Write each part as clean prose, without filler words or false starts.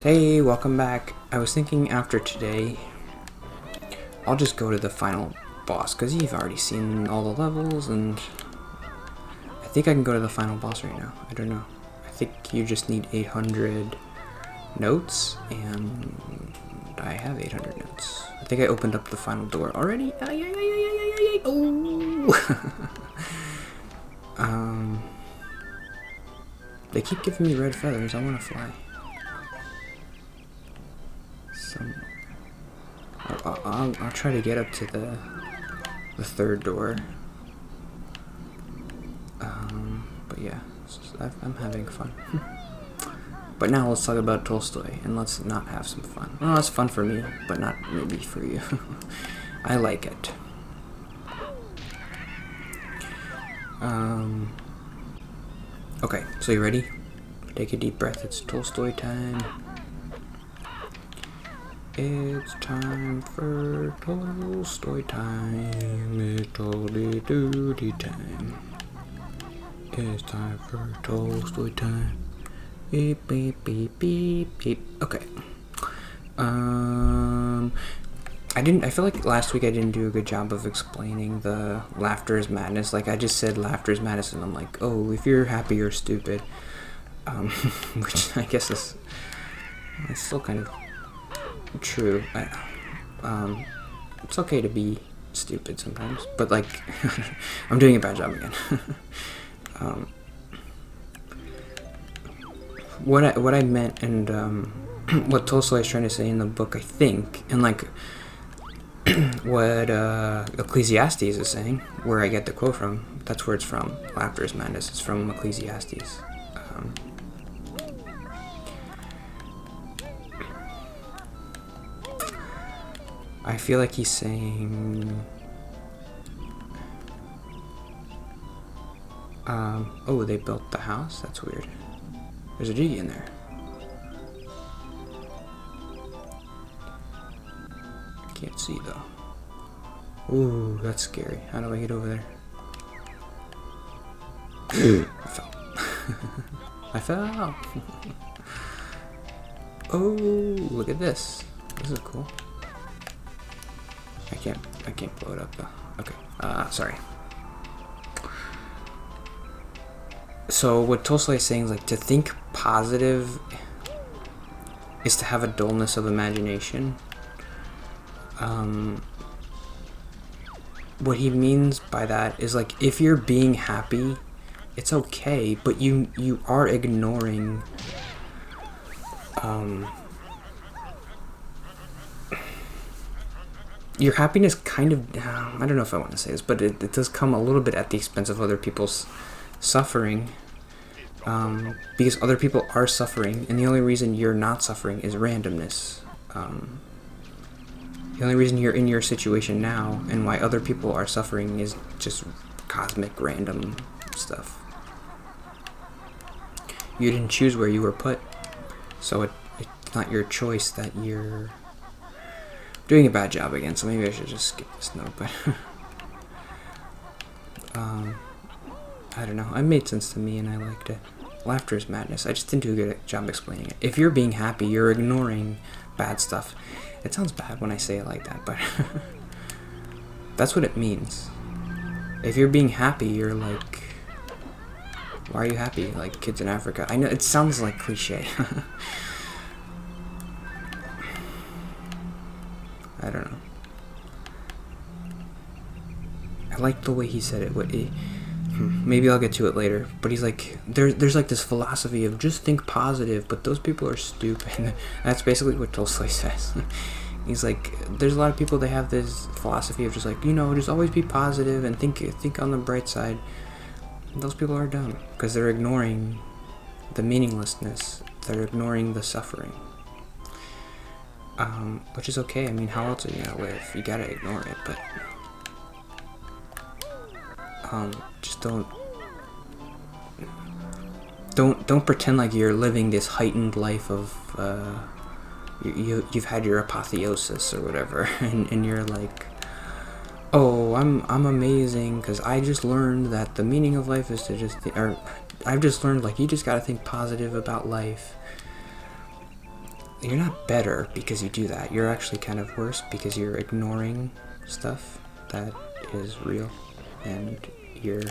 Hey, welcome back. I was thinking after today, I'll just go to the final boss, because you've already seen all the levels, and I think I can go to the final boss right now. I don't know. I think you just need 800 notes, and I have 800 notes. I think I opened up the final door already. Oh! They keep giving me red feathers. I want to fly. I'll try to get up to the third door. But yeah, I'm having fun. But now let's talk about Tolstoy, and let's not have some fun. Well, it's fun for me, but not maybe for you. I like it. Okay, so you ready? Take a deep breath. It's Tolstoy time. It's time for Tolstoy time. It's totally duty time. It's time for Tolstoy time. Beep beep beep beep beep. Okay. I feel like last week I didn't do a good job of explaining the laughter is madness. Like I just said laughter is madness, and I'm like, oh, if you're happy, you're stupid. Which I guess is it's still kind of true. It's okay to be stupid sometimes, but like I'm doing a bad job again. What I meant, and what Tolstoy is trying to say in the book, I think, and like what Ecclesiastes is saying, where I get the quote from, that's where it's from. Laughter is madness. It's from Ecclesiastes. I feel like he's saying, oh, they built the house? That's weird. There's a G in there. I can't see though. Ooh, that's scary. How do I get over there? I fell. I fell. Oh, look at this. This is cool. I can't blow it up though. Okay. Sorry. So what Tolstoy is saying is like to think positive is to have a dullness of imagination. What he means by that is like if you're being happy, it's okay, but you are ignoring your happiness kind of, I don't know if I want to say this, but it does come a little bit at the expense of other people's suffering, because other people are suffering, and the only reason you're not suffering is randomness. The only reason you're in your situation now and why other people are suffering is just cosmic random stuff. You didn't choose where you were put, so it's not your choice that you're doing a bad job again, so maybe I should just skip this note, but I don't know. It made sense to me and I liked it. Laughter is madness. I just didn't do a good job explaining it. If you're being happy, you're ignoring bad stuff. It sounds bad when I say it like that, but that's what it means. If you're being happy, you're like, why are you happy? Like kids in Africa. I know it sounds like cliche. I don't know. I like the way he said it. Maybe I'll get to it later. But he's like, there's like this philosophy of just think positive, but those people are stupid. That's basically what Tolstoy says. He's like, there's a lot of people that have this philosophy of just like, just always be positive and think on the bright side. Those people are dumb because they're ignoring the meaninglessness. They're ignoring the suffering. Which is okay. I mean, how else are you gonna live? You gotta ignore it, but just don't pretend like you're living this heightened life of you've had your apotheosis or whatever, and you're like, oh, I'm amazing because I just learned that the meaning of life is to just I've just learned like you just gotta think positive about life. you're not better because you do that. You're actually kind of worse because you're ignoring stuff that is real, and you're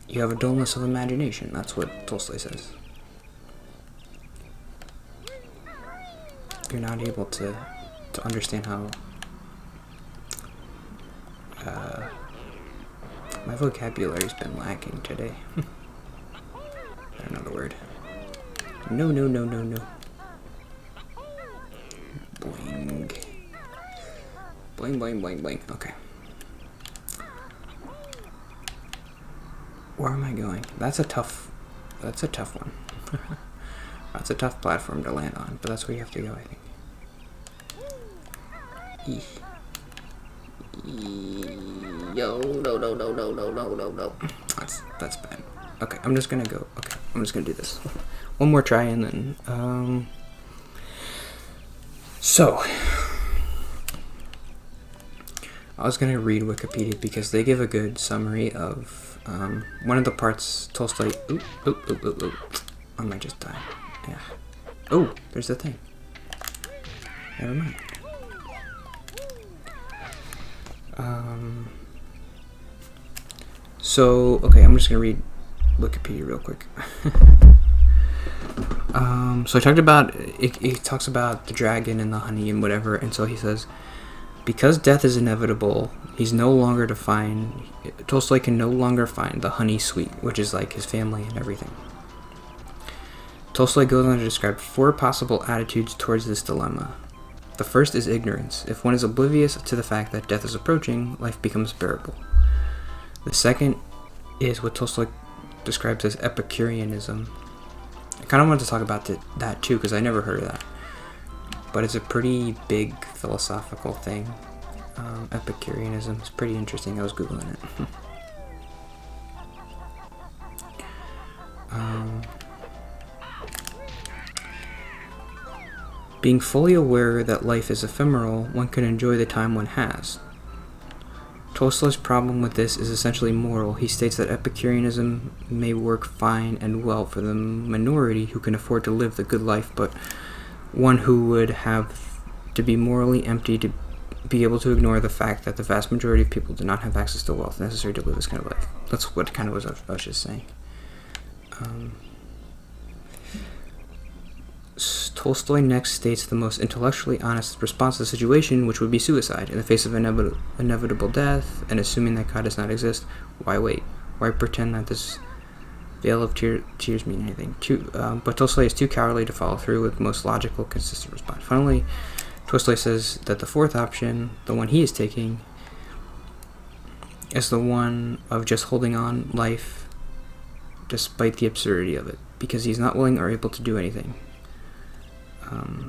you have a dullness of imagination. That's what Tolstoy says. You're not able to understand how my vocabulary's been lacking today. I don't know the word. No. Boing. Boing. Okay. Where am I going? That's a tough one. That's a tough platform to land on, but that's where you have to go, I think. Yo, no. That's bad. Okay, I'm just gonna go. Okay, I'm just gonna do this. One more try and then, so, I was gonna read Wikipedia because they give a good summary of, one of the parts Tolstoy, I might just die. Yeah. Oh, there's the thing. Never mind. So, okay, I'm just gonna read Wikipedia real quick. So I talked about, it talks about the dragon and the honey and whatever, and so he says, because death is inevitable, Tolstoy can no longer find the honey sweet, which is like his family and everything. Tolstoy goes on to describe 4 possible attitudes towards this dilemma. The first is ignorance. If one is oblivious to the fact that death is approaching, life becomes bearable. The second is what Tolstoy describes as Epicureanism. I kind of wanted to talk about that too, because I never heard of that. But it's a pretty big philosophical thing. Epicureanism is pretty interesting. I was Googling it. Being fully aware that life is ephemeral, one can enjoy the time one has. Tolstoy's problem with this is essentially moral. He states that Epicureanism may work fine and well for the minority who can afford to live the good life, but one who would have to be morally empty to be able to ignore the fact that the vast majority of people do not have access to wealth necessary to live this kind of life. That's what kind of was I was just saying. Tolstoy next states the most intellectually honest response to the situation, which would be suicide. In the face of inevitable death, and assuming that God does not exist, why wait? Why pretend that this veil of tears mean anything? But Tolstoy is too cowardly to follow through with the most logical, consistent response. Finally, Tolstoy says that the fourth option, the one he is taking, is the one of just holding on life despite the absurdity of it, because he's not willing or able to do anything.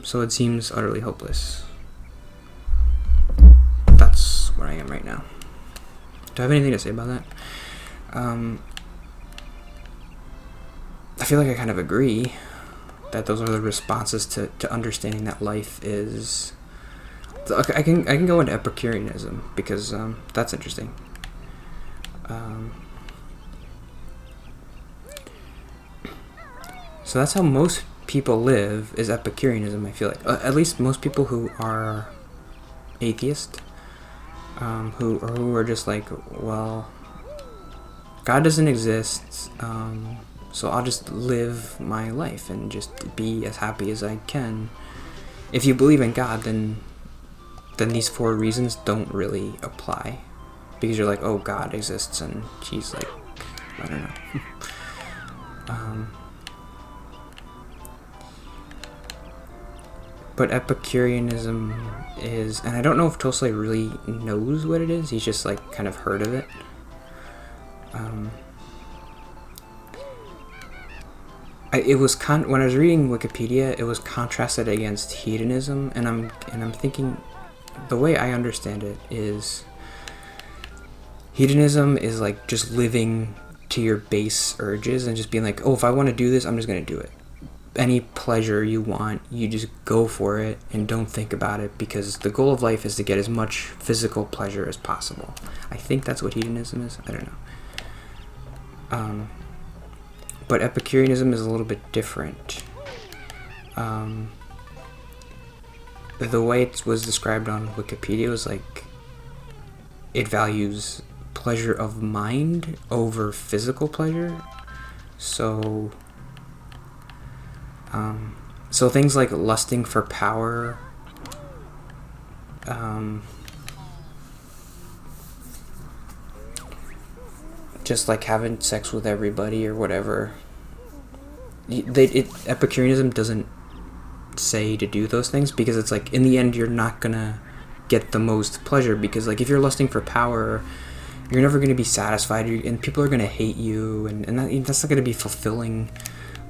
So it seems utterly hopeless. That's where I am right now. Do I have anything to say about that? I feel like I kind of agree that those are the responses to understanding that life is... Okay, I can go into Epicureanism because that's interesting. So that's how most people live, is Epicureanism, I feel like. At least most people who are atheist, who are just like, well, God doesn't exist, so I'll just live my life and just be as happy as I can. If you believe in God, then these 4 reasons don't really apply, because you're like, oh, God exists, and he's like, I don't know. But Epicureanism is, and I don't know if Tolstoy really knows what it is, he's just like kind of heard of it. When I was reading Wikipedia, it was contrasted against hedonism, and I'm thinking, the way I understand it is, hedonism is like just living to your base urges and just being like, oh, if I want to do this, I'm just going to do it. Any pleasure you want, you just go for it and don't think about it, because the goal of life is to get as much physical pleasure as possible. I think that's what hedonism is. I don't know. But Epicureanism is a little bit different. The way it was described on Wikipedia was like it values pleasure of mind over physical pleasure. So things like lusting for power, just like having sex with everybody or whatever. Epicureanism doesn't say to do those things, because it's like in the end you're not gonna get the most pleasure, because like if you're lusting for power, you're never gonna be satisfied, and people are gonna hate you, and that's not gonna be fulfilling.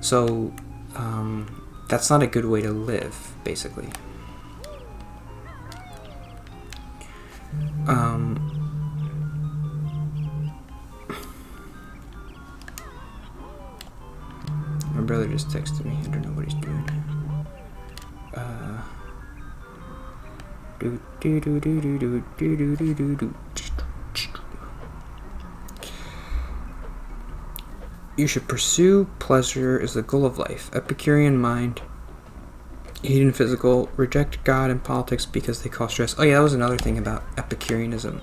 So that's not a good way to live, basically. My brother just texted me. I don't know what he's doing. You should pursue pleasure as the goal of life. Epicurean mind, hidden physical, reject God and politics because they cause stress. Oh yeah, that was another thing about Epicureanism.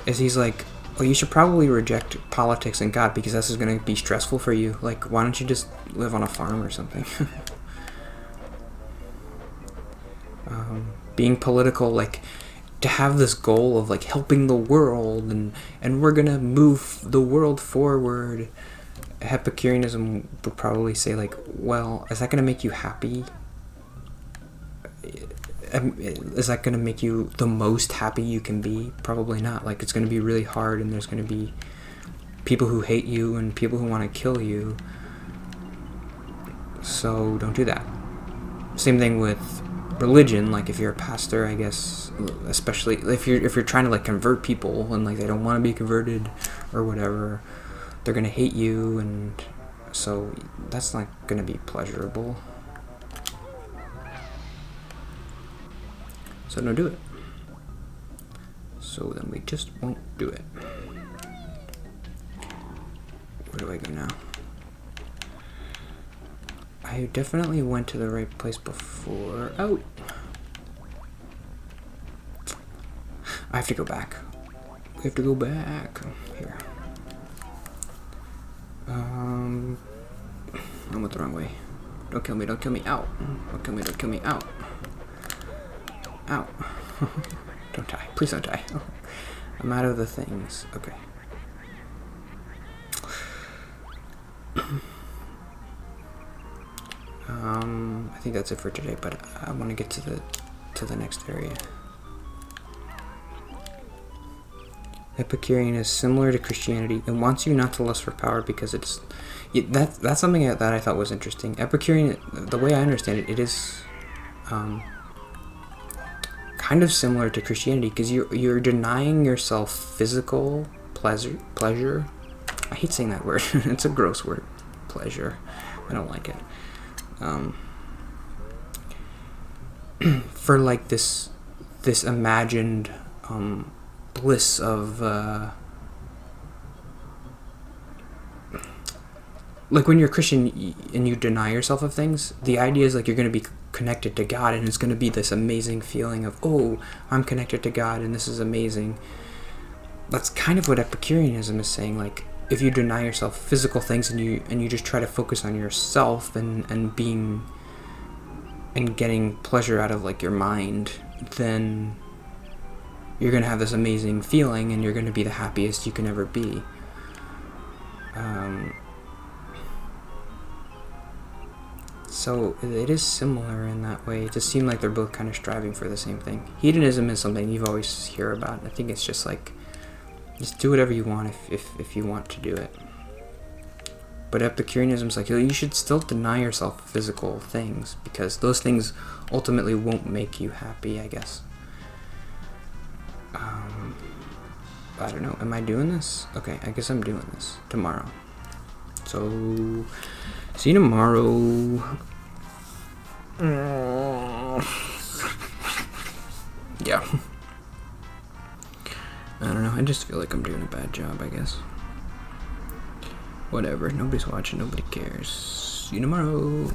Is he's like, well, you should probably reject politics and God because this is going to be stressful for you. Like, why don't you just live on a farm or something? Being political, like, to have this goal of, like, helping the world and we're going to move the world forward. Epicureanism would probably say, like, well, is that going to make you happy? Is that going to make you the most happy you can be? Probably not. Like, it's going to be really hard, and there's going to be people who hate you and people who want to kill you. So don't do that. Same thing with religion. Like, if you're a pastor, I guess, especially if you're trying to, like, convert people and, like, they don't want to be converted or whatever, they're going to hate you, and so that's not going to be pleasurable. So don't do it. So then we just won't do it. Where do I go now? I definitely went to the right place before. Oh! I have to go back. We have to go back. Here. I went the wrong way. Don't kill me, don't kill me. Ow. Don't kill me, don't kill me. Ow. Ow. Don't die. Please don't die. Oh. I'm out of the things. Okay. I think that's it for today, but I want to get to the next area. Epicurean is similar to Christianity. It wants you not to lust for power because it's... That's something that I thought was interesting. Epicurean, the way I understand it, it is kind of similar to Christianity, because you're denying yourself physical pleasure. I hate saying that word. It's a gross word. Pleasure. I don't like it. For like this imagined bliss of like when you're Christian and you deny yourself of things, the idea is like you're going to be connected to God, and it's going to be this amazing feeling of, oh, I'm connected to God and this is amazing. That's kind of what Epicureanism is saying. Like, if you deny yourself physical things and you just try to focus on yourself and being and getting pleasure out of like your mind, then you're going to have this amazing feeling and you're going to be the happiest you can ever be. So it is similar in that way. It just seemed like they're both kind of striving for the same thing. Hedonism is something you've always hear about. I think it's just like, just do whatever you want if you want to do it. But Epicureanism is like, you should still deny yourself physical things, because those things ultimately won't make you happy, I guess. I don't know. Am I doing this? Okay, I guess I'm doing this tomorrow. So, see you tomorrow. Yeah. I don't know. I just feel like I'm doing a bad job, I guess. Whatever. Nobody's watching. Nobody cares. See you tomorrow.